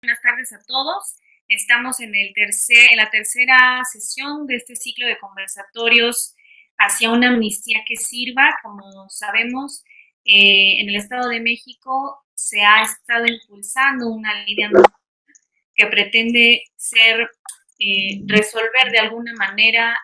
Buenas tardes a todos. Estamos en la tercera sesión de este ciclo de conversatorios hacia una amnistía que sirva. Como sabemos, en el Estado de México se ha estado impulsando una ley de amnistía que pretende resolver de alguna manera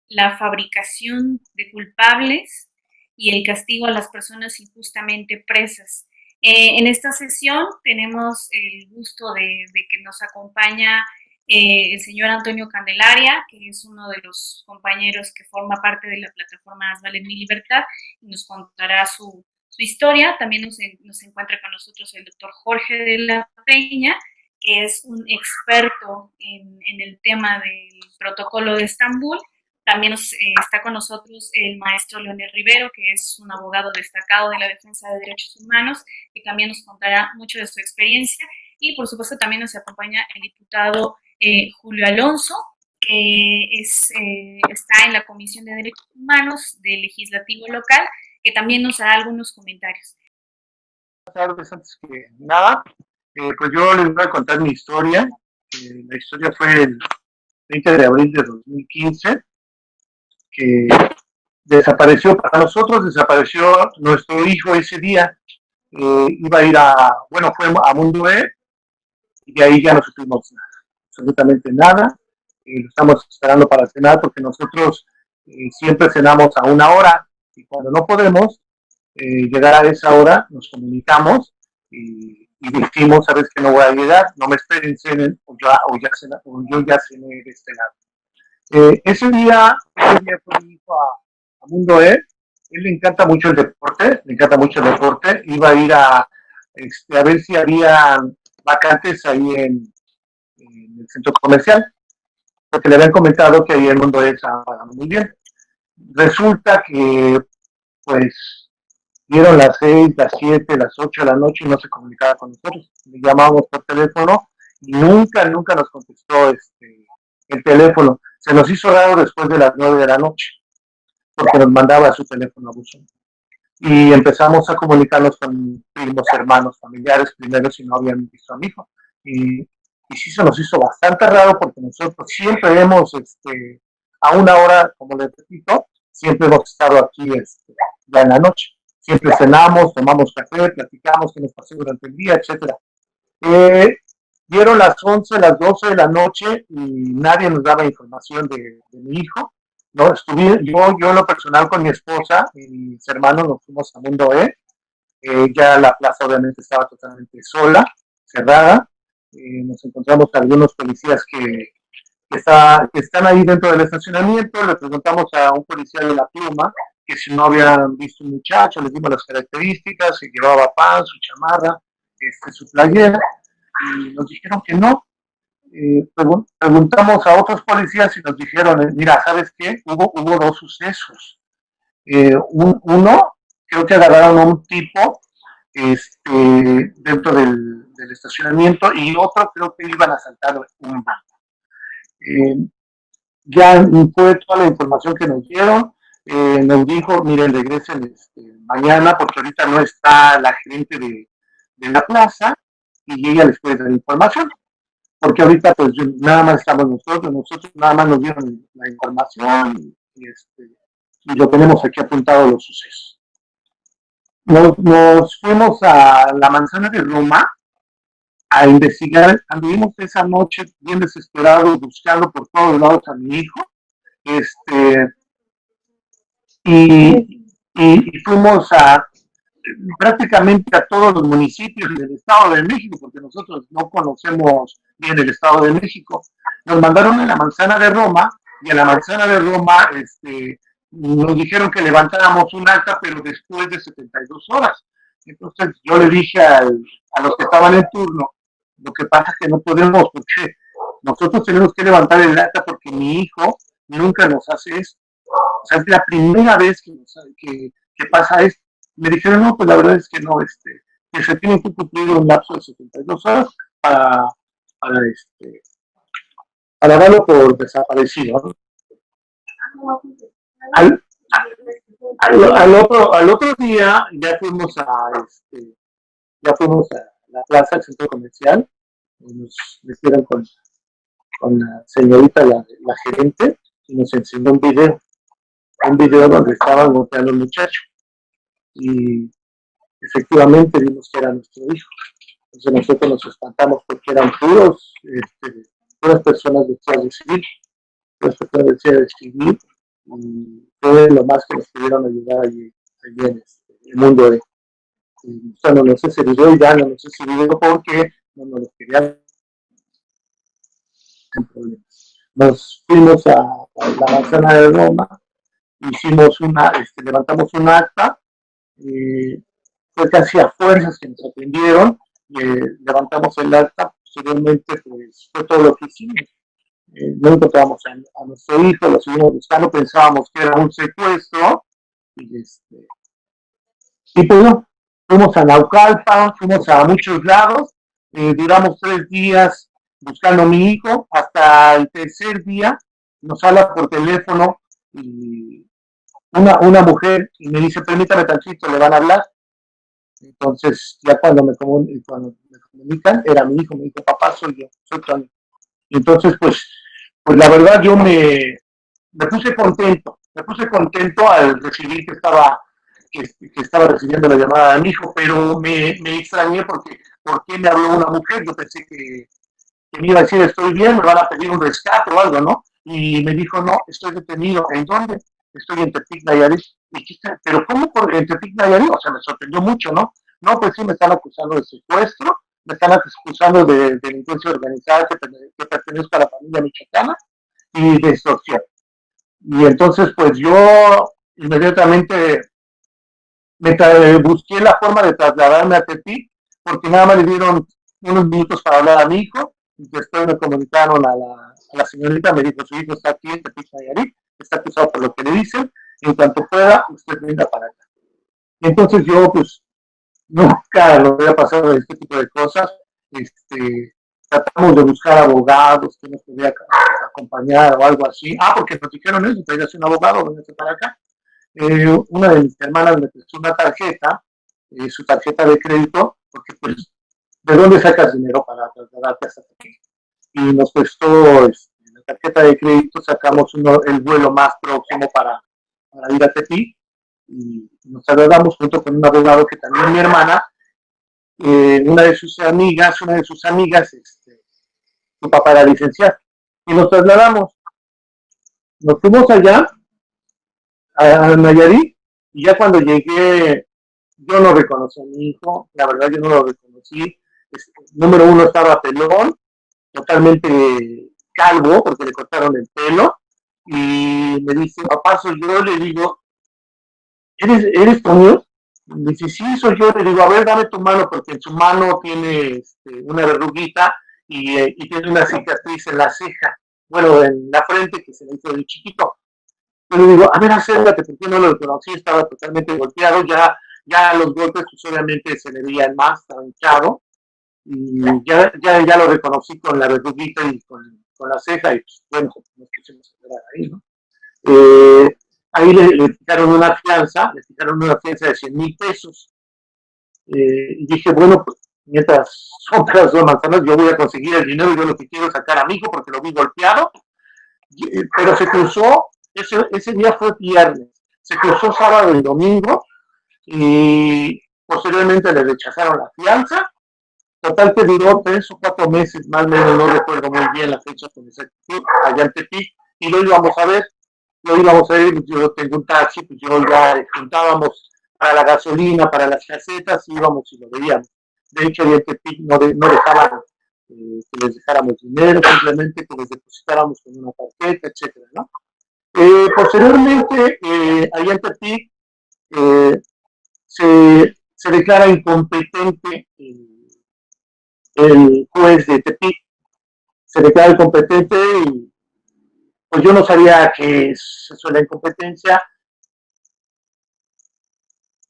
la fabricación de culpables y el castigo a las personas injustamente presas. En esta sesión tenemos el gusto de que nos acompaña el señor Antonio Candelaria, que es uno de los compañeros que forma parte de la plataforma Haz Valer Mi Libertad, y nos contará su historia. También nos encuentra con nosotros el doctor Jorge de la Peña, que es un experto en el tema del protocolo de Estambul. También está con nosotros el maestro Leonel Rivero, que es un abogado destacado de la defensa de derechos humanos, que también nos contará mucho de su experiencia. Y por supuesto también nos acompaña el diputado Julio Alonso, que está en la Comisión de Derechos Humanos del Legislativo Local, que también nos dará algunos comentarios. Buenas tardes, antes que nada, pues yo les voy a contar mi historia. La historia fue el 20 de abril de 2015, que para nosotros desapareció nuestro hijo ese día. Iba a ir fue a Mundo E, y de ahí ya no supimos nada, absolutamente nada. Lo estamos esperando para cenar porque nosotros siempre cenamos a una hora y cuando no podemos llegar a esa hora nos comunicamos y decimos, sabes que no voy a llegar, no me esperen, cenen, o yo ya cené de este lado. Ese día fue mi hijo a Mundo E. Él le encanta mucho el deporte, iba a ir a ver si había vacantes ahí en el centro comercial, porque le habían comentado que ahí el Mundo E estaba pagando muy bien. Resulta que, pues, dieron las 6, las 7, las 8 de la noche y no se comunicaba con nosotros. Le llamábamos por teléfono y nunca nos contestó el teléfono. Se nos hizo raro después de las 9 de la noche, porque nos mandaba su teléfono a buzón. Y empezamos a comunicarnos con primos, hermanos, familiares, primero si no habían visto a mi hijo. Y sí se nos hizo bastante raro porque nosotros siempre a una hora, como les repito, siempre hemos estado aquí ya en la noche. Siempre cenamos, tomamos café, platicamos qué nos pasó durante el día, etcétera. Dieron las 11, las 12 de la noche y nadie nos daba información de mi hijo. No, yo en lo personal con mi esposa y mis hermanos nos fuimos a Mundo E. Ya la plaza obviamente estaba totalmente sola, cerrada. Nos encontramos a algunos policías que están ahí dentro del estacionamiento. Le preguntamos a un policía de la Pluma que si no habían visto un muchacho, les dimos las características, si llevaba pan, su chamarra, su playera, y nos dijeron que no. Preguntamos a otros policías y nos dijeron, mira, ¿sabes qué? Hubo dos sucesos. Uno, creo que agarraron a un tipo dentro del estacionamiento y otro creo que iban a asaltar un banco. Ya fue toda la información que nos dieron. Nos dijo, miren, regresen mañana porque ahorita no está la gerente de la plaza y ella les puede dar información. Porque ahorita pues nada más estamos nosotros nada más nos dieron la información y lo tenemos aquí apuntado los sucesos. Nos fuimos a la manzana de Roma a investigar, anduvimos esa noche bien desesperados buscando por todos lados a mi hijo, y fuimos prácticamente a todos los municipios del Estado de México, porque nosotros no conocemos bien el Estado de México. Nos mandaron a la manzana de Roma, y a la manzana de Roma nos dijeron que levantáramos un acta, pero después de 72 horas. Entonces yo le dije a los que estaban en turno, lo que pasa es que no podemos, porque nosotros tenemos que levantar el acta porque mi hijo nunca nos hace esto. O sea, es la primera vez que pasa esto. Me dijeron, no, pues la verdad es que no, que se tiene que cumplir un lapso de 72 horas para, para, para darlo por desaparecido, ¿no? Al, al otro día ya fuimos a la plaza del centro comercial nos metieron con la señorita, la gerente, y nos enseñó un video donde estaban golpeando al muchacho. Y efectivamente vimos que era nuestro hijo. Entonces nosotros nos espantamos porque eran puras personas detrás de civil, puras personas detrás de civil, y fue lo más que nos pudieron ayudar allí en el mundo de. Bueno, no sé si video ya no sé si video porque no nos lo querían sin problemas. Nos fuimos a la manzana de Roma, hicimos levantamos un acta, fue casi a fuerzas que nos atendieron, levantamos el acta, posteriormente pues fue todo lo que hicimos. No encontramos a nuestro hijo, lo seguimos buscando, pensábamos que era un secuestro, y, y pues no, fuimos a Naucalpan, fuimos a muchos lados, duramos 3 días buscando a mi hijo, hasta el tercer día nos habla por teléfono y una mujer y me dice, permítame tantito, le van a hablar. Entonces, ya cuando me comunican, era mi hijo, me dijo, papá, soy yo, soy Tony. Y entonces, pues la verdad me puse contento al recibir que estaba recibiendo la llamada de mi hijo, pero me extrañé porque ¿por qué me habló una mujer? Yo pensé que me iba a decir, estoy bien, me van a pedir un rescate o algo, ¿no? Y me dijo, no, estoy detenido. ¿En dónde? Estoy en Tepic, Nayarit. Pero ¿cómo en Tepic, Nayarit? O sea, me sorprendió mucho, ¿no? No, pues sí, me están acusando de secuestro, me están acusando de delincuencia organizada que pertenezca a la familia michoacana y de extorsión. Y entonces, pues yo inmediatamente busqué la forma de trasladarme a Tepic, porque nada más le dieron unos minutos para hablar a mi hijo, y después me comunicaron a la señorita, me dijo, su hijo está aquí en Tepic, Nayarit, está acusado por lo que le dicen, en cuanto pueda, usted venga para acá. Y entonces yo, pues, nunca lo había pasado este tipo de cosas, tratamos de buscar abogados que nos podía acompañar o algo así, porque nos dijeron eso, traigas un abogado, véngase para acá. Una de mis hermanas me prestó una tarjeta, su tarjeta de crédito, porque pues, ¿de dónde sacas dinero para trasladarte hasta aquí? Y nos prestó la tarjeta de crédito, sacamos el vuelo más próximo para ir a Tepic y nos trasladamos junto con un abogado que también mi hermana, una de sus amigas, su papá era licenciado. Y nos trasladamos, nos fuimos allá a Nayarit y ya cuando llegué yo no reconocí a mi hijo, la verdad yo no lo reconocí. Número uno estaba pelón, totalmente calvo porque le cortaron el pelo y me dice, papá, soy yo, le digo, ¿eres Toño? Me dice, sí, soy yo, le digo, a ver, dame tu mano porque en su mano tiene una verruguita y tiene una cicatriz en la ceja, bueno, en la frente que se le hizo de chiquito. Yo le digo, a ver, acércate, porque no lo reconocí, estaba totalmente golpeado, ya los golpes pues obviamente se le veían más, estaba hinchado, y ya lo reconocí con la verruguita y con la ceja, y pues bueno, nos quisimos quedar ahí, ¿no? Ahí le fijaron una fianza de 100,000 pesos, y dije, bueno, pues mientras otras 2 manzanas, yo voy a conseguir el dinero, yo lo que quiero es sacar a mi hijo porque lo vi golpeado, pero se cruzó, ese día fue viernes, se cruzó sábado y domingo, y posteriormente le rechazaron la fianza. Total que duró 3 o 4 meses, más o menos, no recuerdo muy bien la fecha con exactitud, allá en Tepic, y lo íbamos a ver, yo tengo un taxi, pues yo ya juntábamos para la gasolina, para las casetas, íbamos y lo veíamos. De hecho, allá en Tepic no dejaban que les dejáramos dinero, simplemente que les depositáramos con una tarjeta, etcétera, ¿no? Posteriormente, allá en Tepic, se declara incompetente el juez de Tepic, se declara incompetente y pues yo no sabía que es eso la incompetencia.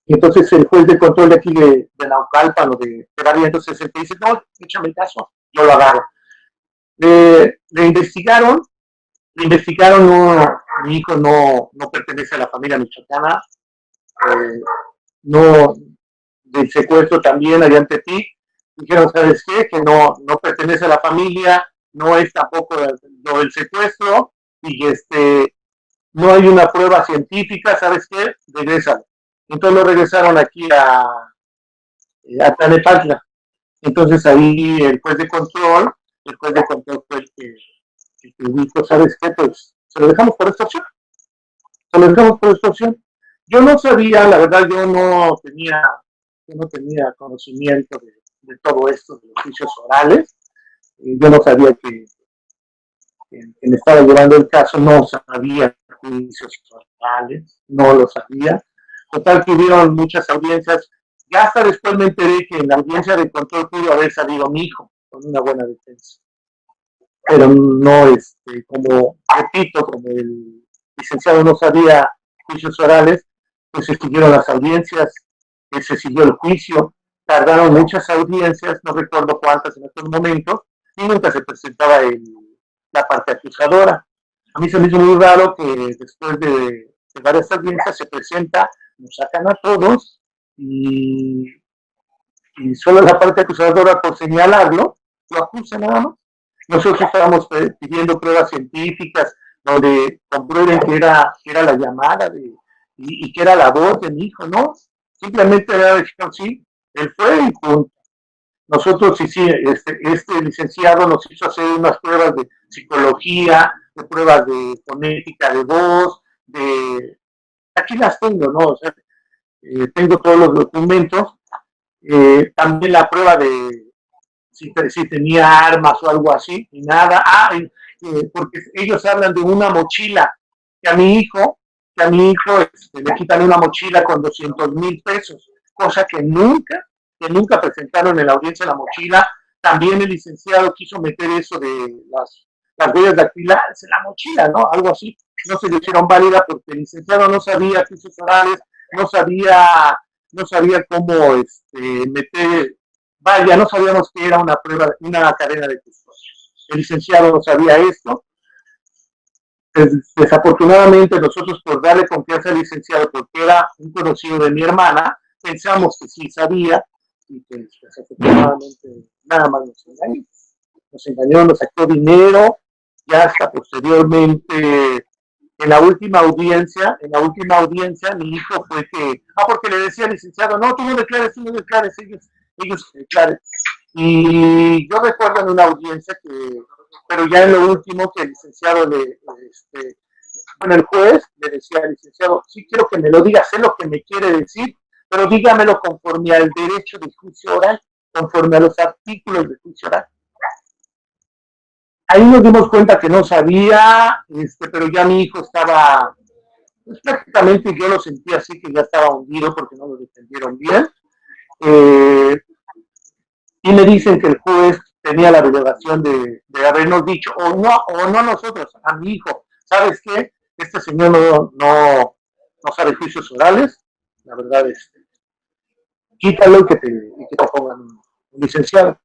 Y entonces el juez de control de aquí de Naucalpan o de Peravia, entonces el que dice, no, échame el caso, yo lo agarro. Le investigaron, no, mi hijo no pertenece a la familia michoacana, no, del secuestro también allá en Tepic, Dijeron, ¿sabes qué? Que no pertenece a la familia, no es tampoco lo del secuestro, y no hay una prueba científica, ¿sabes qué? Regrésalo. Entonces lo regresaron aquí a Tlalnepantla. Entonces ahí el juez de control fue el que dijo, ¿sabes qué? Pues se lo dejamos por esta opción, se lo dejamos por esta opción. Yo no sabía, la verdad, yo no tenía conocimiento de todo esto, de los juicios orales. Yo no sabía que quien estaba llevando el caso no sabía juicios orales, no lo sabía. Total que hubieron muchas audiencias. Ya hasta después me enteré que en la audiencia de control pudo haber salido mi hijo con una buena defensa. Pero no, como repito, como el licenciado no sabía juicios orales, pues se siguieron las audiencias, se siguió el juicio, tardaron muchas audiencias, no recuerdo cuántas en estos momentos, y nunca se presentaba la parte acusadora. A mí se me hizo muy raro que después de varias audiencias se presenta, nos sacan a todos y solo la parte acusadora por señalarlo, lo acusa nada más. Nosotros estábamos pidiendo pruebas científicas donde comprueben que era la llamada y que era la voz de mi hijo, ¿no? Simplemente era decir, sí, él fue y punto. Nosotros, sí, este licenciado nos hizo hacer unas pruebas de psicología, de pruebas de fonética de voz, aquí las tengo, ¿no? O sea, tengo todos los documentos, también la prueba de si tenía armas o algo así, y nada. Porque ellos hablan de una mochila que a mi hijo, le quitan una mochila con 200,000 pesos, cosa que nunca presentaron en la audiencia la mochila. También el licenciado quiso meter eso de las huellas dactilares en la mochila, ¿no? Algo así. No se le hicieron válida porque el licenciado no sabía juicios orales, no sabía, no sabía cómo meter. Vaya, no sabíamos que era una prueba, una cadena de custodia. El licenciado no sabía esto. Desafortunadamente, nosotros, por darle confianza al licenciado, porque era un conocido de mi hermana, pensamos que sí sabía, y que desafortunadamente nada más nos engañó, nos sacó dinero, ya hasta posteriormente en la última audiencia, mi hijo fue porque le decía al licenciado, no, tú no declares, ellos declaren. Y yo recuerdo en una audiencia pero ya en lo último, que el licenciado el juez le decía al licenciado, sí quiero que me lo diga, sé lo que me quiere decir, pero dígamelo conforme al derecho de juicio oral, conforme a los artículos de juicio oral. Ahí nos dimos cuenta que no sabía, pero ya mi hijo estaba, pues prácticamente yo lo sentía así, que ya estaba hundido porque no lo defendieron bien. Y me dicen que el juez tenía la obligación de habernos dicho, o no a nosotros, a mi hijo, ¿sabes qué? Este señor no sabe juicios orales, la verdad es, quítalo y que te pongan un licenciado.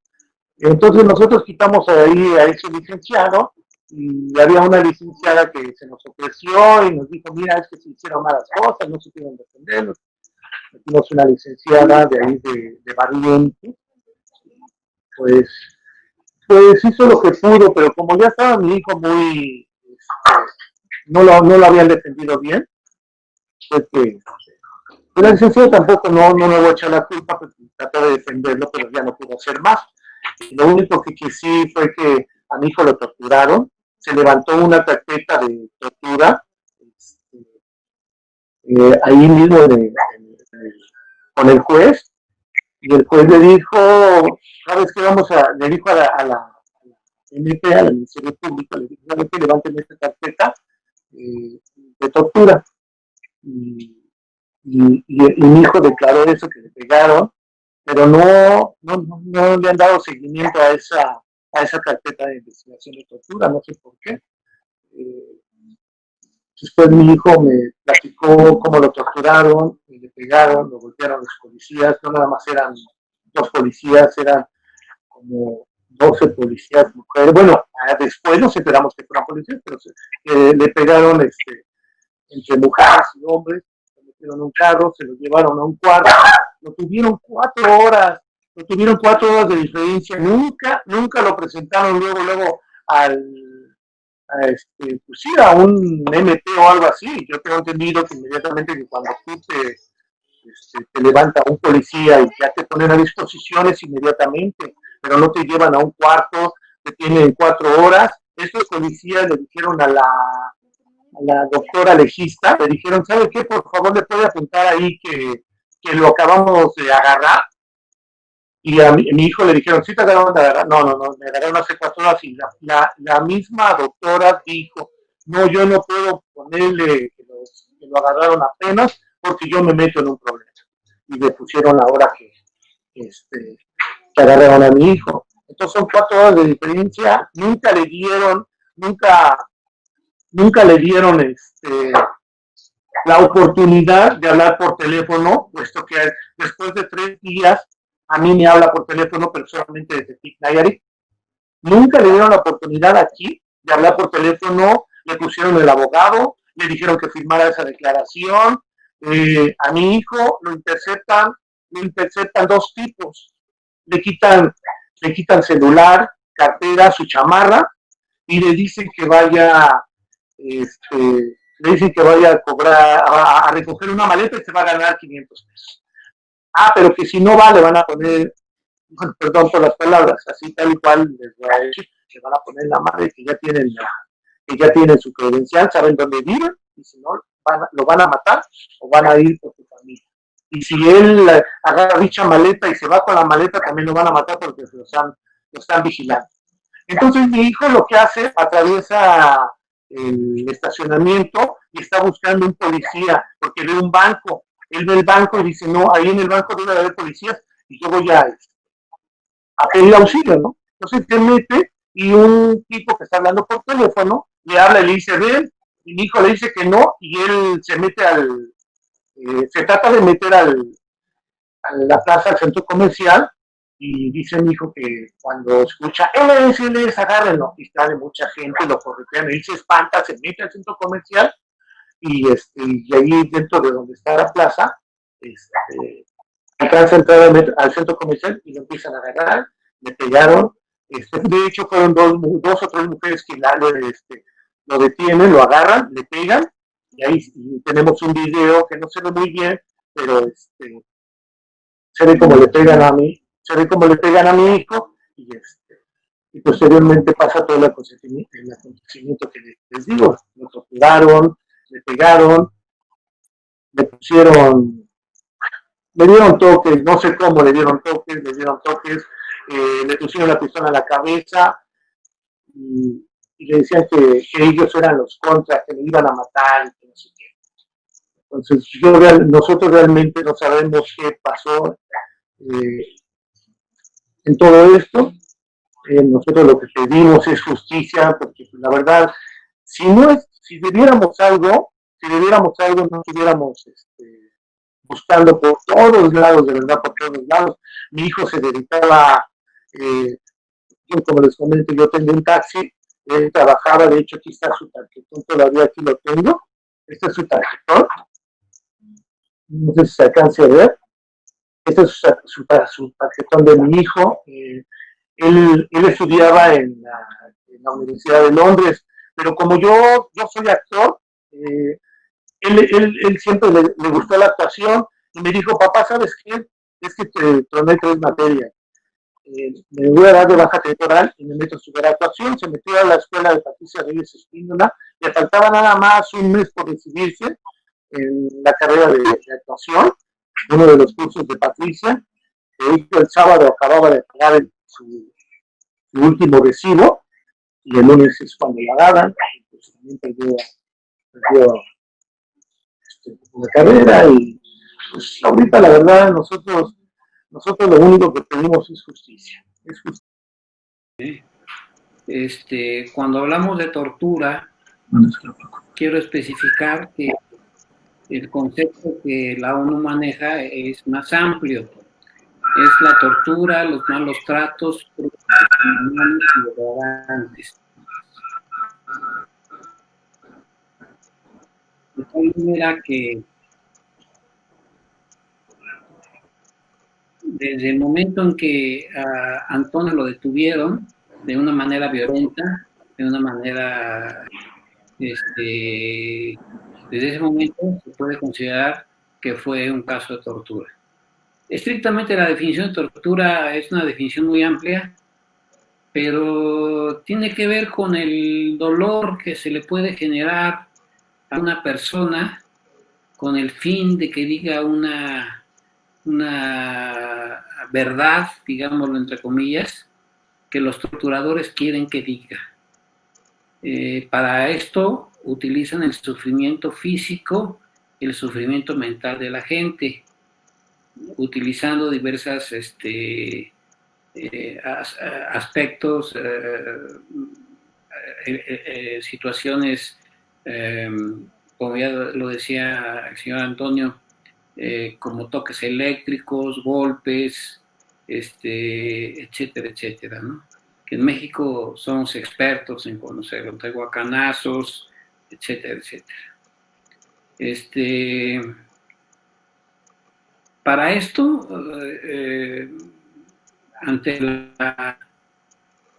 Entonces nosotros quitamos ahí a ese licenciado, y había una licenciada que se nos ofreció y nos dijo, mira, es que se hicieron malas cosas, no se pudieron defender. Metimos una licenciada de ahí de Valiente, pues hizo lo que pudo, pero como ya estaba mi hijo muy, no lo habían defendido bien, pues que la licenciada tampoco no me voy a echar la culpa, porque trató de defenderlo, pero ya no pudo hacer más. Lo único que sí fue que a mi hijo lo torturaron, se levantó una carpeta de tortura, ahí mismo con el juez, y el juez le dijo, ¿sabes qué? Le dijo a la MP, al Ministerio Público, le dijo, ¿sabes qué? Levanten esta carpeta de tortura. Y mi hijo declaró eso, que le pegaron, pero no le han dado seguimiento a esa carpeta de investigación de tortura, no sé por qué. Después mi hijo me platicó cómo lo torturaron, le pegaron, lo golpearon los policías, no nada más eran dos policías, eran como 12 policías mujeres. Bueno, después nos enteramos que fueron policías, pero le pegaron entre mujeres y hombres, se metieron en un carro, se lo llevaron a un cuarto, lo tuvieron 4 horas tuvieron 4 horas de diferencia, nunca lo presentaron luego al, pues sí, a un MP o algo así. Yo tengo entendido que inmediatamente que cuando tú te levanta un policía y ya te ponen a disposiciones inmediatamente, pero no te llevan a un cuarto, te tienen 4 horas. Estos policías le dijeron a la doctora legista, le dijeron, ¿sabe qué? Por favor, le puede apuntar ahí que lo acabamos de agarrar. Y a mi hijo le dijeron, ¿sí te acabaron de agarrar? No, me agarraron hace 4 horas. Y la misma doctora dijo, no, yo no puedo ponerle que lo agarraron apenas porque yo me meto en un problema. Y le pusieron ahora que agarraron a mi hijo. Entonces son 4 horas de diferencia. Nunca, nunca le dieron la oportunidad de hablar por teléfono, puesto que después de 3 días a mí me habla por teléfono, pero solamente desde Pic Nayarit. Nunca le dieron la oportunidad aquí de hablar por teléfono, le pusieron el abogado, le dijeron que firmara esa declaración. A mi hijo lo interceptan 2 tipos. Le quitan, le quitan celular, cartera, su chamarra y le dicen que vaya a cobrar, a recoger una maleta y se va a ganar 500 pesos. Pero que si no va, le van a poner, bueno, perdón por las palabras, así tal y cual les voy a decir, le van a poner la madre que ya tienen su credencial, saben dónde viven, y si no, lo van a matar o van a ir por su familia. Y si él agarra dicha maleta y se va con la maleta, también lo van a matar porque lo están vigilando. Entonces mi hijo lo que hace, atraviesa el estacionamiento y está buscando un policía, porque ve un banco. Él ve el banco y dice, no, ahí en el banco debe haber policías y yo voy a pedir auxilio, ¿no? Entonces se mete y un tipo que está hablando por teléfono le habla y le dice, ven, y mi hijo le dice que no, y él se trata de meter a la plaza, al centro comercial, y dice mi hijo que cuando escucha, él es, agárrenlo, y está de mucha gente, lo corretean, él se espanta, se mete al centro comercial, y ahí dentro de donde está la plaza, alcanza a entrar al centro comercial y lo empiezan a agarrar, le pegaron, de hecho fueron dos o tres mujeres que lo detienen, lo agarran, le pegan, y ahí tenemos un video que no se ve muy bien, pero se ve como le pegan a mí, se ve como le pegan a mi hijo, y posteriormente pasa todo el acontecimiento que les digo, lo torturaron, le pegaron, le pusieron, le dieron toques, no sé cómo le dieron toques, le pusieron la pistola en la cabeza y le decían que ellos eran los contras, que le iban a matar y que no sé qué. Entonces nosotros realmente no sabemos qué pasó en todo esto. Nosotros lo que pedimos es justicia, porque la verdad, si debiéramos algo, no estuviéramos buscando por todos lados, de verdad, por todos lados. Mi hijo se dedicaba, como les comento, yo tengo un taxi, él trabajaba, de hecho aquí está su tarjetón, todavía aquí lo tengo, este es su tarjetón, no sé si se alcance a ver, este es su tarjetón de mi hijo. Él estudiaba en la Universidad de Londres, pero como yo soy actor, él siempre le gustó la actuación y me dijo, papá, ¿sabes qué? Es que te tomé 3 materias. Me voy a dar de baja temporal y me meto a estudiar actuación. Se metió a la escuela de Patricia Reyes Espíndola. Le faltaba nada más un mes por recibirse en la carrera de actuación, uno de los cursos de Patricia. El sábado acababa de pagar su último recibo y el lunes es cuando la agarran. Pues también perdió la carrera y pues ahorita la verdad nosotros lo único que pedimos es justicia. Cuando hablamos de tortura, quiero especificar que el concepto que la ONU maneja es más amplio. Es la tortura, los malos tratos, inhumanos y degradantes. De tal manera que desde el momento en que a Antonio lo detuvieron de una manera violenta, de una manera, desde ese momento se puede considerar que fue un caso de tortura. Estrictamente la definición de tortura es una definición muy amplia, pero tiene que ver con el dolor que se le puede generar a una persona con el fin de que diga una verdad, digámoslo entre comillas, que los torturadores quieren que diga. Para esto utilizan el sufrimiento físico, el sufrimiento mental de la gente, utilizando diversas aspectos, situaciones, como ya lo decía el señor Antonio, como toques eléctricos, golpes, etcétera, etcétera, ¿no? Que en México somos expertos en conocer los tehuacanazos, etcétera, etcétera. Para esto, ante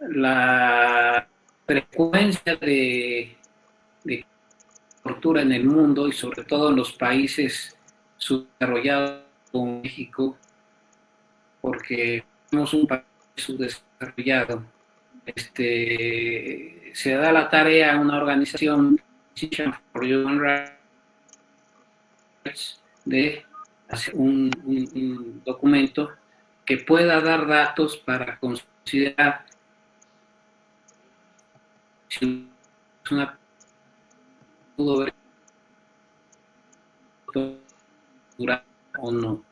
la frecuencia de tortura en el mundo y sobre todo en los países subdesarrollados como México, porque somos un país subdesarrollado, se da la tarea a una organización for Human Rights de hacer un documento que pueda dar datos para considerar si una pudo haber tortura o no.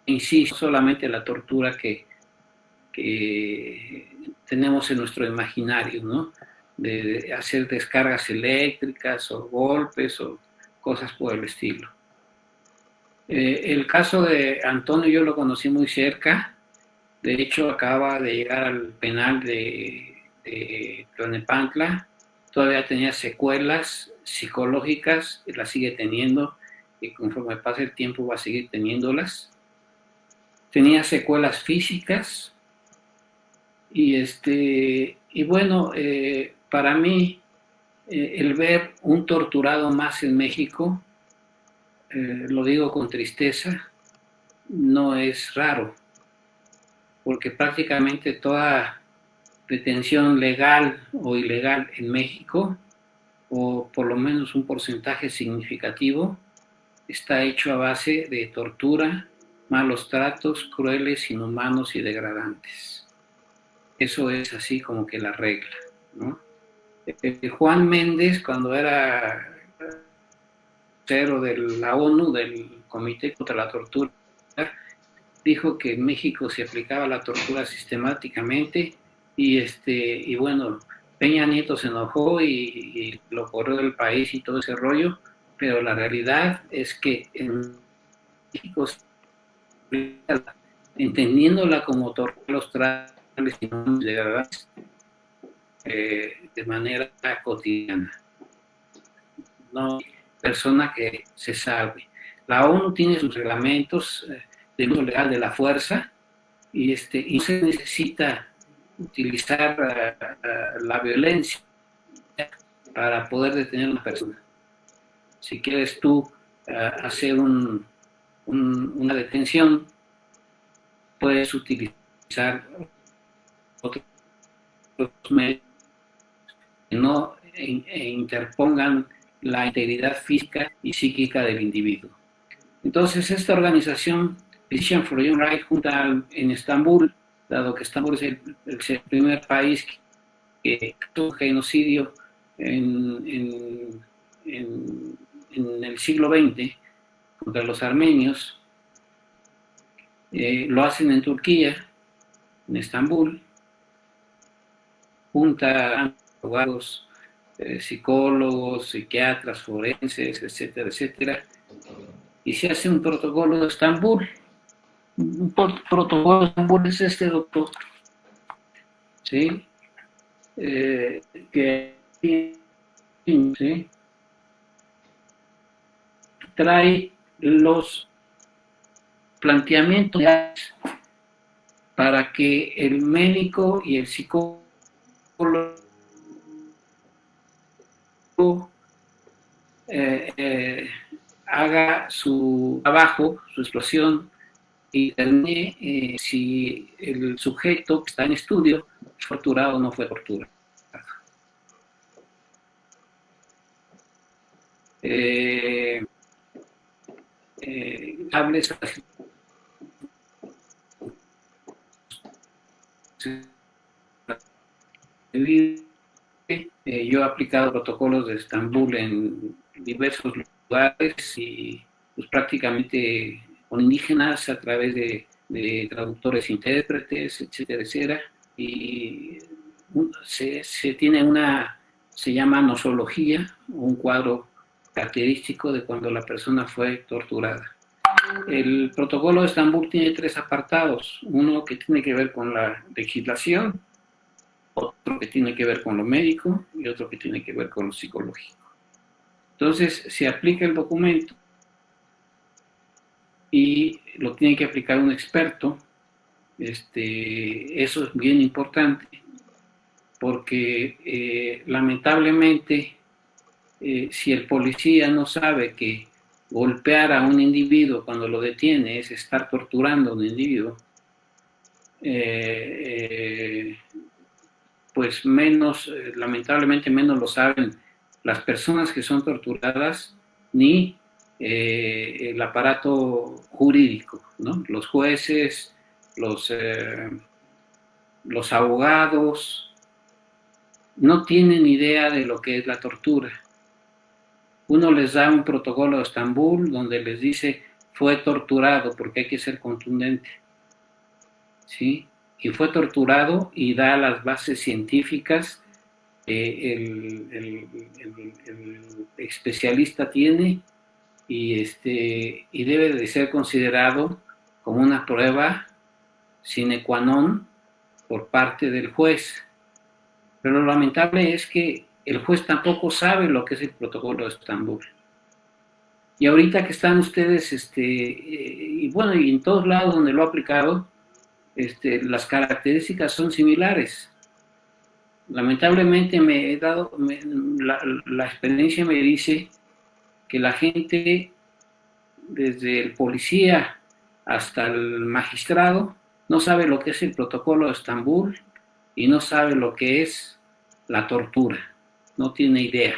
Insisto, solamente la tortura que tenemos en nuestro imaginario, ¿no? De hacer descargas eléctricas o golpes o cosas por el estilo. El caso de Antonio yo lo conocí muy cerca. De hecho, acaba de llegar al penal de Tlalnepantla. Todavía tenía secuelas psicológicas, las sigue teniendo, y conforme pase el tiempo va a seguir teniéndolas. Tenía secuelas físicas, y bueno, para mí, el ver un torturado más en México, lo digo con tristeza, no es raro, porque prácticamente toda detención legal o ilegal en México, o por lo menos un porcentaje significativo, está hecho a base de tortura, malos tratos, crueles, inhumanos y degradantes. Eso es así como que la regla, ¿no? Juan Méndez, cuando era vocero de la ONU, del Comité contra la Tortura, dijo que en México se aplicaba la tortura sistemáticamente y bueno, Peña Nieto se enojó y lo corrió del país y todo ese rollo, pero la realidad es que en México, entendiéndola como tortura, los tratos de manera cotidiana. No hay persona que se salve. La ONU tiene sus reglamentos de uso legal de la fuerza y no se necesita utilizar la violencia para poder detener a una persona. Si quieres tú hacer una detención, puedes utilizar otros medios que no interpongan la integridad física y psíquica del individuo. Entonces, esta organización, Physicians for Human Rights, junta en Estambul, dado que Estambul es el primer país que tuvo genocidio en el siglo XX contra los armenios, lo hacen en Turquía, en Estambul, junta abogados, psicólogos, psiquiatras, forenses, etcétera, etcétera, y se hace un protocolo de Estambul. Un protocolo de Estambul es doctor, ¿sí? ¿Sí? Trae los planteamientos para que el médico y el psicólogo haga su trabajo, su explosión, y determine si el sujeto que está en estudio fue torturado o no fue torturado. Hables yo he aplicado protocolos de Estambul en diversos lugares y pues, prácticamente con indígenas a través de traductores, intérpretes, etcétera, etcétera. Y se tiene se llama nosología, un cuadro característico de cuando la persona fue torturada. El protocolo de Estambul tiene 3 apartados, uno que tiene que ver con la legislación, otro que tiene que ver con lo médico y otro que tiene que ver con lo psicológico. Entonces, se aplica el documento y lo tiene que aplicar un experto. Eso es bien importante porque lamentablemente si el policía no sabe que golpear a un individuo cuando lo detiene es estar torturando a un individuo, pues menos, lamentablemente menos lo saben las personas que son torturadas ni el aparato jurídico, ¿no? Los jueces, los abogados, no tienen idea de lo que es la tortura. Uno les da un protocolo de Estambul donde les dice fue torturado porque hay que ser contundente, ¿sí? Y fue torturado y da las bases científicas el especialista tiene y debe de ser considerado como una prueba sine qua non por parte del juez. Pero lo lamentable es que el juez tampoco sabe lo que es el protocolo de Estambul. Y ahorita que están ustedes, y bueno, y en todos lados donde lo ha aplicado, las características son similares. Lamentablemente la experiencia me dice que la gente, desde el policía hasta el magistrado, no sabe lo que es el protocolo de Estambul y no sabe lo que es la tortura, no tiene idea.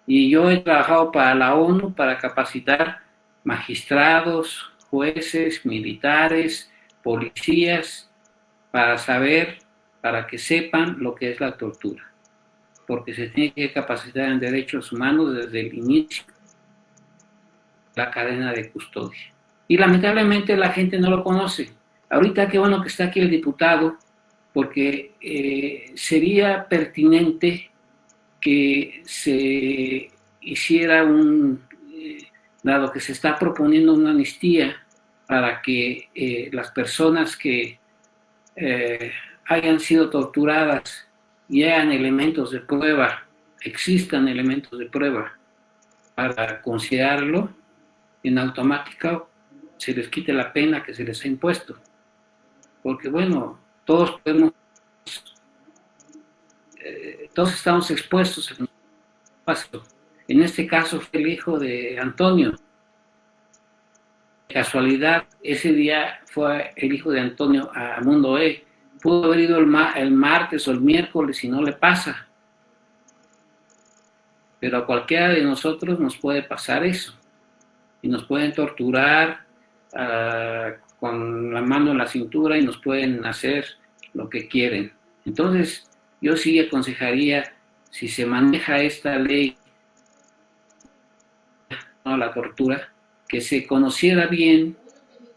Y yo he trabajado para la ONU para capacitar magistrados, jueces, militares, policías, para que sepan lo que es la tortura, porque se tiene que capacitar en derechos humanos desde el inicio de la cadena de custodia. Y lamentablemente la gente no lo conoce. Ahorita qué bueno que está aquí el diputado, porque sería pertinente que se hiciera dado que se está proponiendo una amnistía para que las personas que hayan sido torturadas y hayan elementos de prueba, existan elementos de prueba para considerarlo, en automático se les quite la pena que se les ha impuesto. Porque bueno, todos estamos expuestos en paso. En este caso fue el hijo de Antonio. De casualidad, ese día fue el hijo de Antonio a Mundo E. Pudo haber ido el martes o el miércoles y no le pasa. Pero a cualquiera de nosotros nos puede pasar eso. Y nos pueden torturar con la mano en la cintura y nos pueden hacer lo que quieren. Entonces, yo sí aconsejaría, si se maneja esta ley, no, la tortura, que se conociera bien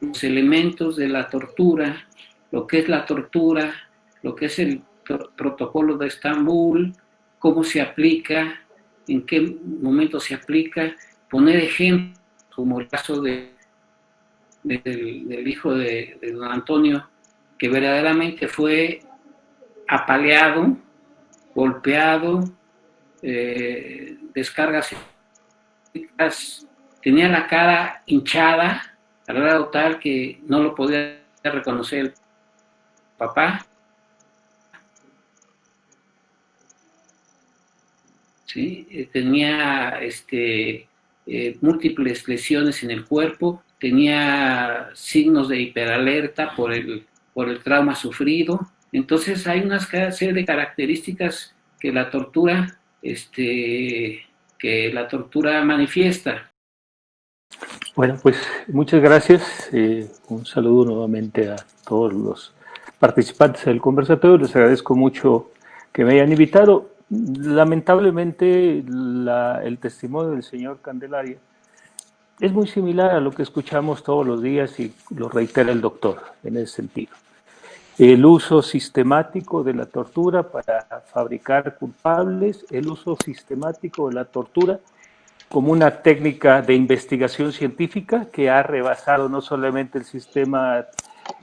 los elementos de la tortura, lo que es la tortura, lo que es el protocolo de Estambul, cómo se aplica, en qué momento se aplica, poner ejemplos, como el caso del hijo de don Antonio, que verdaderamente fue apaleado, golpeado, descargas, tenía la cara hinchada, al grado tal que no lo podía reconocer papá. ¿Sí? Tenía múltiples lesiones en el cuerpo, tenía signos de hiperalerta por el trauma sufrido. Entonces hay una serie de características que la tortura manifiesta. Bueno, pues muchas gracias. Un saludo nuevamente a todos los participantes del conversatorio. Les agradezco mucho que me hayan invitado. Lamentablemente, el testimonio del señor Candelaria es muy similar a lo que escuchamos todos los días y lo reitera el doctor en ese sentido. El uso sistemático de la tortura para fabricar culpables, el uso sistemático de la tortura como una técnica de investigación científica que ha rebasado no solamente el sistema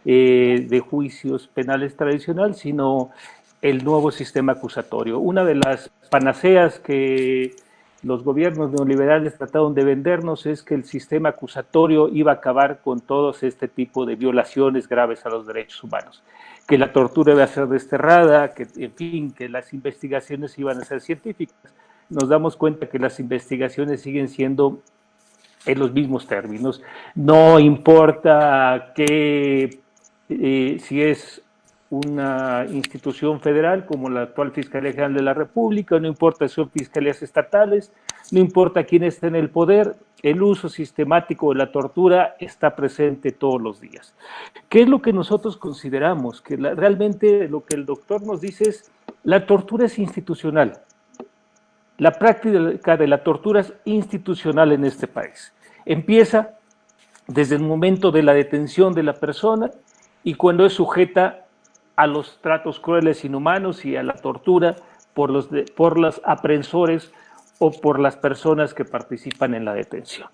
de juicios penales tradicional, sino el nuevo sistema acusatorio. Una de las panaceas que los gobiernos neoliberales trataron de vendernos es que el sistema acusatorio iba a acabar con todos este tipo de violaciones graves a los derechos humanos, que la tortura iba a ser desterrada, que, en fin, que las investigaciones iban a ser científicas. Nos damos cuenta que las investigaciones siguen siendo en los mismos términos. No importa que si es una institución federal como la actual Fiscalía General de la República, no importa si son fiscalías estatales, no importa quién esté en el poder, el uso sistemático de la tortura está presente todos los días. ¿Qué es lo que nosotros consideramos? Que realmente lo que el doctor nos dice es, la tortura es institucional. La práctica de la tortura es institucional en este país. Empieza desde el momento de la detención de la persona y cuando es sujeta a los tratos crueles, inhumanos y a la tortura por los aprensores o por las personas que participan en la detención.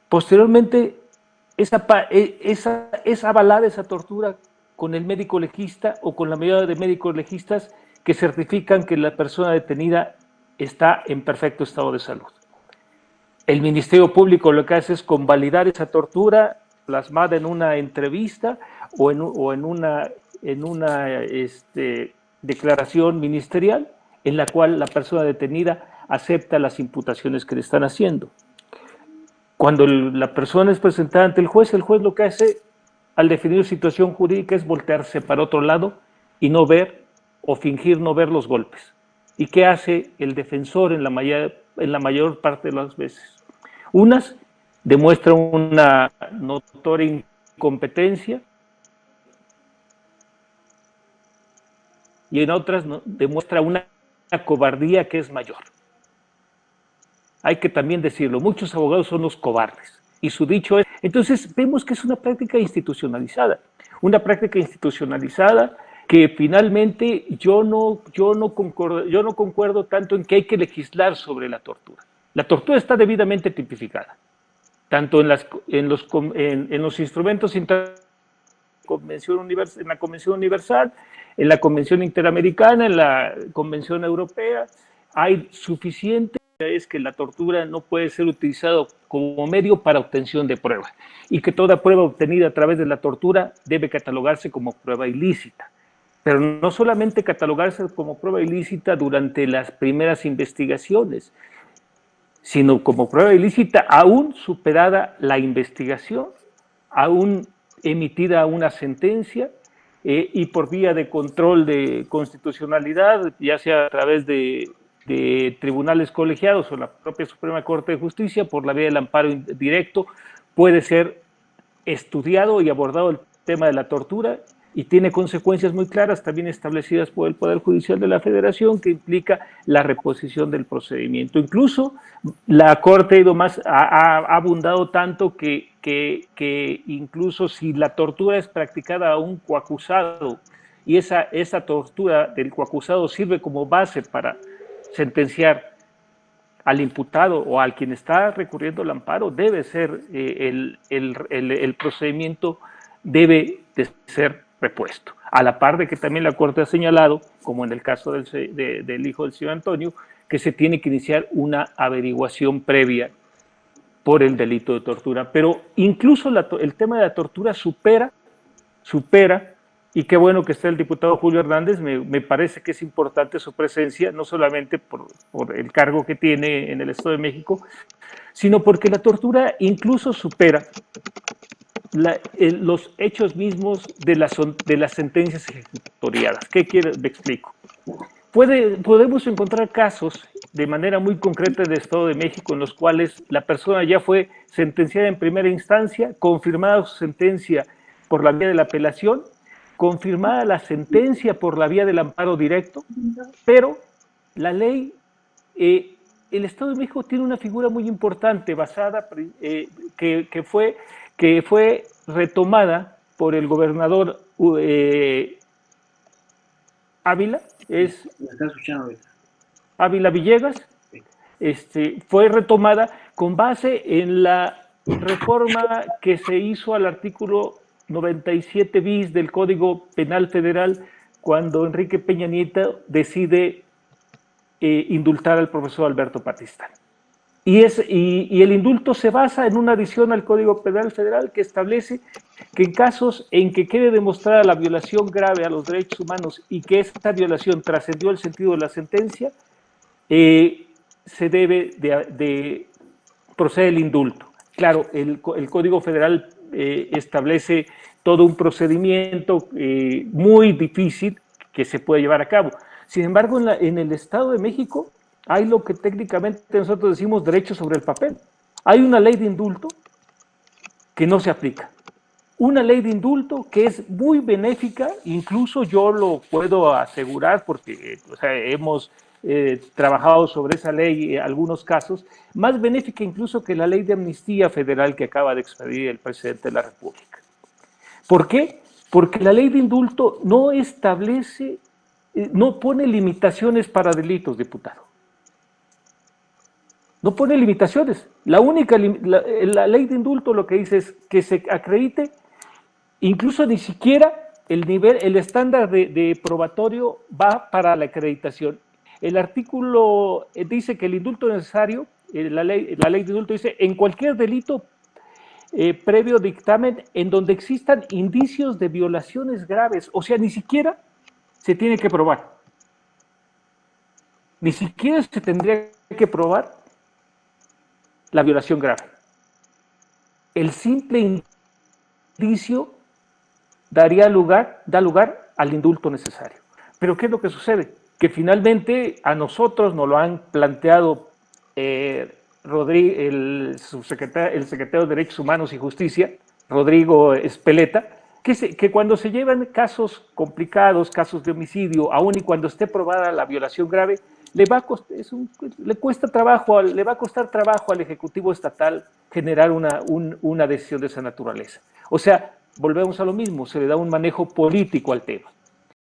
Posteriormente, es avalada esa tortura con el médico legista o con la mayoría de médicos legistas que certifican que la persona detenida está en perfecto estado de salud. El Ministerio Público lo que hace es convalidar esa tortura plasmada en una entrevista o en una declaración ministerial en la cual la persona detenida acepta las imputaciones que le están haciendo. Cuando la persona es presentada ante el juez lo que hace al definir situación jurídica es voltearse para otro lado y no ver o fingir no ver los golpes. ¿Y qué hace el defensor en la mayor parte de las veces? Unas demuestra una notoria incompetencia y en otras demuestra una cobardía que es mayor. Hay que también decirlo, muchos abogados son los cobardes y su dicho es, entonces vemos que es una práctica institucionalizada que finalmente yo no concuerdo tanto en que hay que legislar sobre la tortura. La tortura está debidamente tipificada, tanto en los instrumentos internacionales, en la Convención Universal, en la Convención Interamericana, en la Convención Europea. Hay suficiente, es que la tortura no puede ser utilizada como medio para obtención de prueba y que toda prueba obtenida a través de la tortura debe catalogarse como prueba ilícita. Pero no solamente catalogarse como prueba ilícita durante las primeras investigaciones, sino como prueba ilícita aún superada la investigación, aún emitida una sentencia y por vía de control de constitucionalidad, ya sea a través de tribunales colegiados o la propia Suprema Corte de Justicia, por la vía del amparo directo, puede ser estudiado y abordado el tema de la tortura y tiene consecuencias muy claras también establecidas por el Poder Judicial de la Federación, que implica la reposición del procedimiento. Incluso la Corte ha abundado tanto que incluso si la tortura es practicada a un coacusado y esa tortura del coacusado sirve como base para sentenciar al imputado o al quien está recurriendo al amparo, debe ser el procedimiento debe de ser repuesto. A la par de que también la Corte ha señalado, como en el caso del hijo del señor Antonio, que se tiene que iniciar una averiguación previa por el delito de tortura. Pero incluso el tema de la tortura supera y qué bueno que esté el diputado Julio Hernández, me parece que es importante su presencia, no solamente por el cargo que tiene en el Estado de México, sino porque la tortura incluso supera los hechos mismos de las sentencias ejecutoriadas. ¿Qué quiero? Me explico. Podemos encontrar casos de manera muy concreta del Estado de México en los cuales la persona ya fue sentenciada en primera instancia, confirmada su sentencia por la vía de la apelación, confirmada la sentencia por la vía del amparo directo, pero la ley, el Estado de México tiene una figura muy importante basada, que fue retomada por el gobernador Ávila, Ávila Villegas, fue retomada con base en la reforma que se hizo al artículo 97 bis del Código Penal Federal cuando Enrique Peña Nieto decide indultar al profesor Alberto Batistán. Y el indulto se basa en una adición al Código Penal Federal que establece que en casos en que quede demostrada la violación grave a los derechos humanos y que esta violación trascendió el sentido de la sentencia, se debe de proceder el indulto. Claro, el Código Federal establece todo un procedimiento muy difícil que se puede llevar a cabo. Sin embargo, en el Estado de México hay lo que técnicamente nosotros decimos derecho sobre el papel. Hay una ley de indulto que no se aplica. Una ley de indulto que es muy benéfica, incluso yo lo puedo asegurar porque hemos trabajado sobre esa ley en algunos casos, más benéfica incluso que la ley de amnistía federal que acaba de expedir el presidente de la República. ¿Por qué? Porque la ley de indulto no establece, no pone limitaciones para delitos, diputado. No pone limitaciones. La ley de indulto lo que dice es que se acredite, incluso ni siquiera el estándar de probatorio va para la acreditación. El artículo dice que el indulto necesario, la ley de indulto dice, en cualquier delito previo dictamen en donde existan indicios de violaciones graves, o sea, ni siquiera se tiene que probar. Ni siquiera se tendría que probar la violación grave. El simple indicio da lugar al indulto necesario. Pero ¿qué es lo que sucede? Que finalmente a nosotros nos lo han planteado el secretario de Derechos Humanos y Justicia, Rodrigo Espeleta, que cuando se llevan casos complicados, casos de homicidio, aun y cuando esté probada la violación grave, le va a costar trabajo al Ejecutivo Estatal generar una decisión de esa naturaleza. O sea, volvemos a lo mismo, se le da un manejo político al tema.